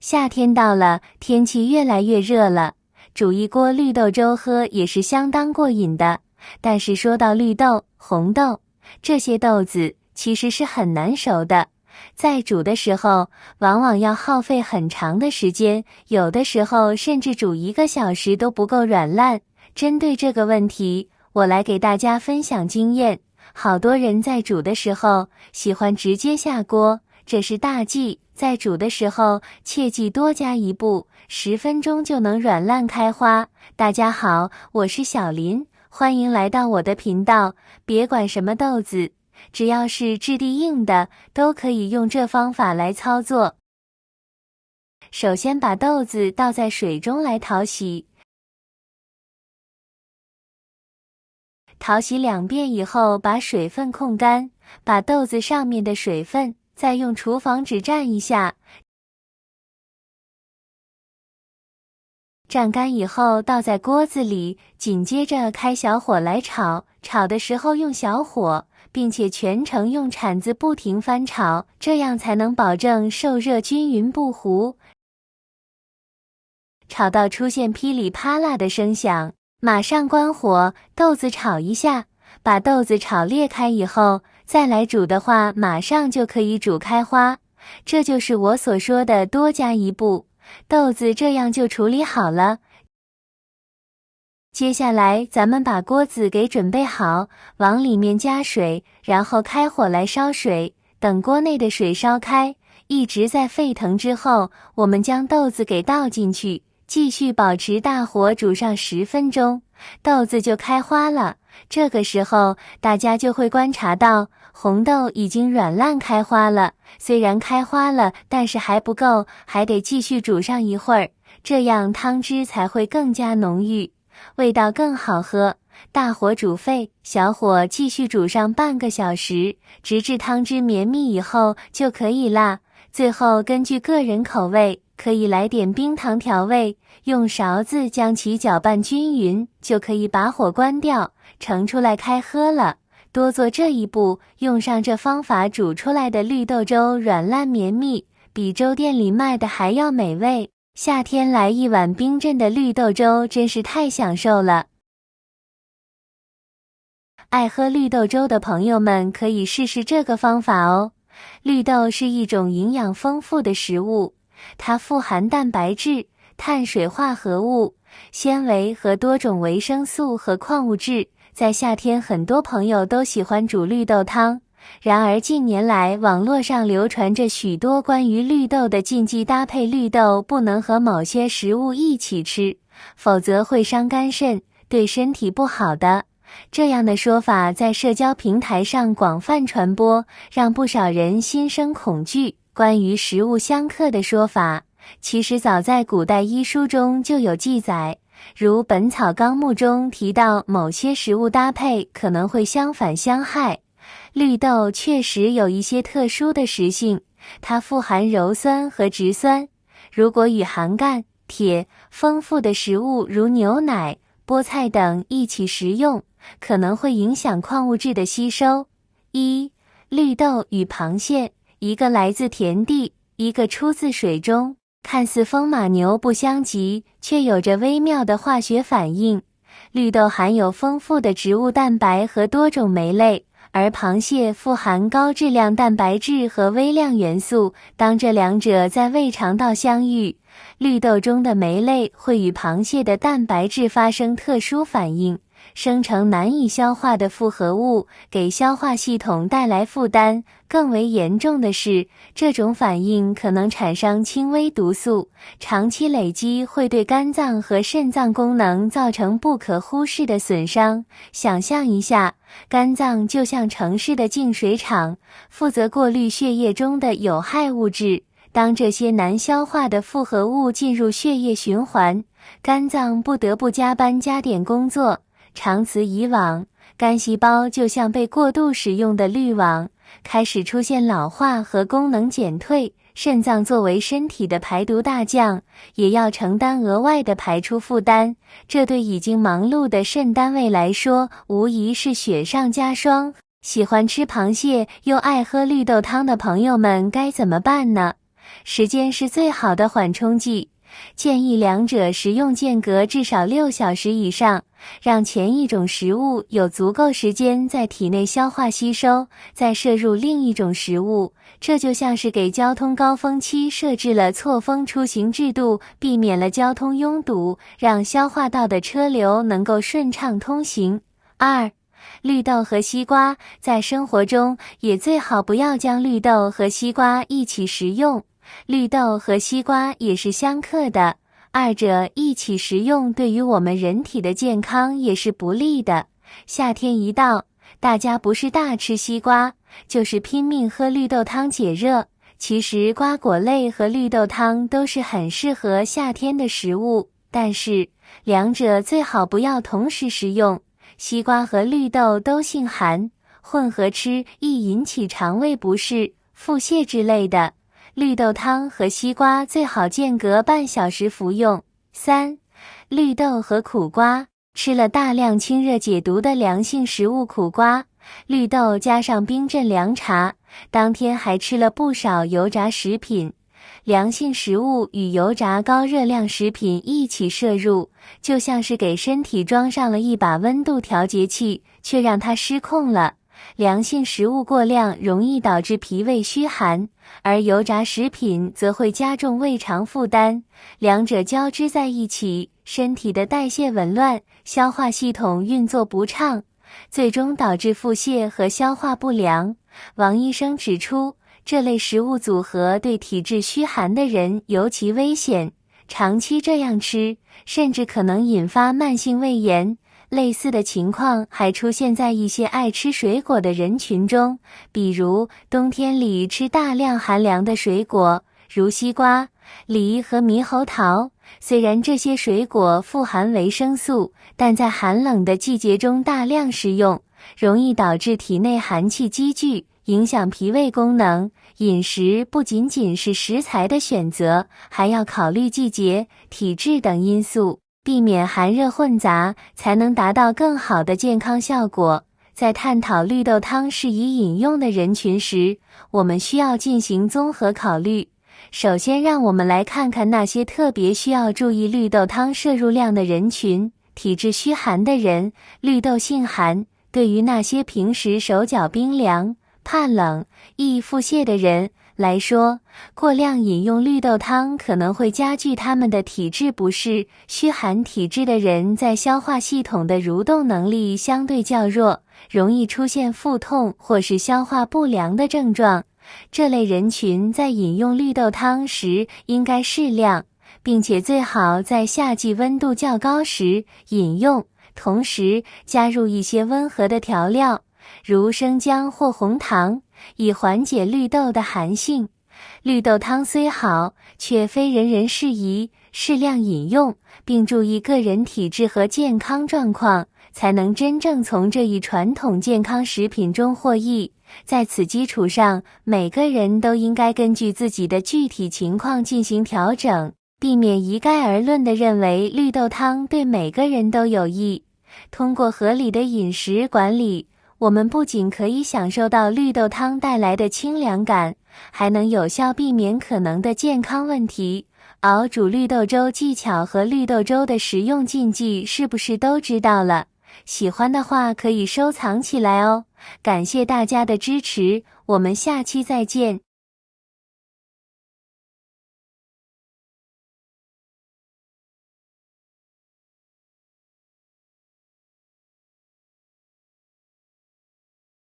夏天到了，天气越来越热了，煮一锅绿豆粥喝也是相当过瘾的。但是说到绿豆、红豆，这些豆子其实是很难熟的，在煮的时候往往要耗费很长的时间，有的时候甚至煮1个小时都不够软烂。针对这个问题，我来给大家分享经验。好多人在煮的时候喜欢直接下锅，这是大忌，在煮的时候切记多加一步，10分钟就能软烂开花。大家好，我是小林，欢迎来到我的频道。别管什么豆子，只要是质地硬的，都可以用这方法来操作。首先把豆子倒在水中来淘洗，淘洗2遍以后，把水分控干，把豆子上面的水分再用厨房纸蘸一下，蘸干以后倒在锅子里，紧接着开小火来炒，炒的时候用小火，并且全程用铲子不停翻炒，这样才能保证受热均匀不糊。炒到出现噼里啪啦的声响，马上关火，豆子炒一下，把豆子炒裂开以后，再来煮的话，马上就可以煮开花。这就是我所说的多加一步，豆子这样就处理好了。接下来咱们把锅子给准备好，往里面加水，然后开火来烧水，等锅内的水烧开，一直在沸腾之后，我们将豆子给倒进去，继续保持大火煮上10分钟，豆子就开花了。这个时候大家就会观察到红豆已经软烂开花了，虽然开花了，但是还不够，还得继续煮上一会儿，这样汤汁才会更加浓郁，味道更好喝。大火煮沸，小火继续煮上半个小时，直至汤汁绵密以后就可以啦。最后根据个人口味，可以来点冰糖调味，用勺子将其搅拌均匀，就可以把火关掉，盛出来开喝了。多做这一步，用上这方法煮出来的绿豆粥软烂绵密，比粥店里卖的还要美味。夏天来一碗冰镇的绿豆粥真是太享受了。爱喝绿豆粥的朋友们可以试试这个方法哦。绿豆是一种营养丰富的食物，它富含蛋白质、碳水化合物、纤维和多种维生素和矿物质。在夏天，很多朋友都喜欢煮绿豆汤。然而近年来，网络上流传着许多关于绿豆的禁忌搭配，绿豆不能和某些食物一起吃，否则会伤肝肾，对身体不好的。这样的说法在社交平台上广泛传播，让不少人心生恐惧。关于食物相克的说法，其实早在古代医书中就有记载，如《本草纲目》中提到某些食物搭配可能会相反相害。绿豆确实有一些特殊的食性，它富含鞣酸和植酸，如果与含钙、铁丰富的食物如牛奶、菠菜等一起食用，可能会影响矿物质的吸收。绿豆与螃蟹，一个来自田地，一个出自水中，看似风马牛不相及，却有着微妙的化学反应。绿豆含有丰富的植物蛋白和多种酶类，而螃蟹富含高质量蛋白质和微量元素，当这两者在胃肠道相遇，绿豆中的酶类会与螃蟹的蛋白质发生特殊反应，生成难以消化的复合物，给消化系统带来负担。更为严重的是，这种反应可能产生轻微毒素，长期累积会对肝脏和肾脏功能造成不可忽视的损伤。想象一下，肝脏就像城市的净水厂，负责过滤血液中的有害物质。当这些难消化的复合物进入血液循环，肝脏不得不加班加点工作，长此以往，肝细胞就像被过度使用的滤网，开始出现老化和功能减退。肾脏作为身体的排毒大将，也要承担额外的排出负担，这对已经忙碌的肾单位来说，无疑是雪上加霜。喜欢吃螃蟹又爱喝绿豆汤的朋友们该怎么办呢？时间是最好的缓冲剂。建议两者食用间隔至少6小时以上，让前一种食物有足够时间在体内消化吸收，再摄入另一种食物。这就像是给交通高峰期设置了错峰出行制度，避免了交通拥堵，让消化道的车流能够顺畅通行。2. 绿豆和西瓜，在生活中也最好不要将绿豆和西瓜一起食用。绿豆和西瓜也是相克的，二者一起食用对于我们人体的健康也是不利的。夏天一到，大家不是大吃西瓜，就是拼命喝绿豆汤解热。其实瓜果类和绿豆汤都是很适合夏天的食物，但是两者最好不要同时食用。西瓜和绿豆都性寒，混合吃易引起肠胃不适、腹泻之类的。绿豆汤和西瓜最好间隔半小时服用。3. 绿豆和苦瓜，吃了大量清热解毒的凉性食物苦瓜，绿豆加上冰镇凉茶，当天还吃了不少油炸食品。凉性食物与油炸高热量食品一起摄入，就像是给身体装上了一把温度调节器，却让它失控了。凉性食物过量容易导致脾胃虚寒，而油炸食品则会加重胃肠负担，两者交织在一起，身体的代谢紊乱，消化系统运作不畅，最终导致腹泻和消化不良。王医生指出，这类食物组合对体质虚寒的人尤其危险，长期这样吃，甚至可能引发慢性胃炎。类似的情况还出现在一些爱吃水果的人群中，比如冬天里吃大量寒凉的水果，如西瓜、梨和猕猴桃。虽然这些水果富含维生素，但在寒冷的季节中大量食用，容易导致体内寒气积聚，影响脾胃功能。饮食不仅仅是食材的选择，还要考虑季节、体质等因素，避免寒热混杂，才能达到更好的健康效果。在探讨绿豆汤适宜饮用的人群时，我们需要进行综合考虑。首先，让我们来看看那些特别需要注意绿豆汤摄入量的人群。体质虚寒的人，绿豆性寒，对于那些平时手脚冰凉、怕冷、易腹泻的人来说，过量饮用绿豆汤可能会加剧他们的体质不适。虚寒体质的人在消化系统的蠕动能力相对较弱，容易出现腹痛或是消化不良的症状。这类人群在饮用绿豆汤时应该适量，并且最好在夏季温度较高时饮用，同时加入一些温和的调料，如生姜或红糖，以缓解绿豆的寒性。绿豆汤虽好，却非人人适宜，适量饮用，并注意个人体质和健康状况，才能真正从这一传统健康食品中获益。在此基础上，每个人都应该根据自己的具体情况进行调整，避免一概而论地认为绿豆汤对每个人都有益。通过合理的饮食管理，我们不仅可以享受到绿豆汤带来的清凉感，还能有效避免可能的健康问题。熬煮绿豆粥技巧和绿豆粥的食用禁忌是不是都知道了？喜欢的话可以收藏起来哦。感谢大家的支持，我们下期再见。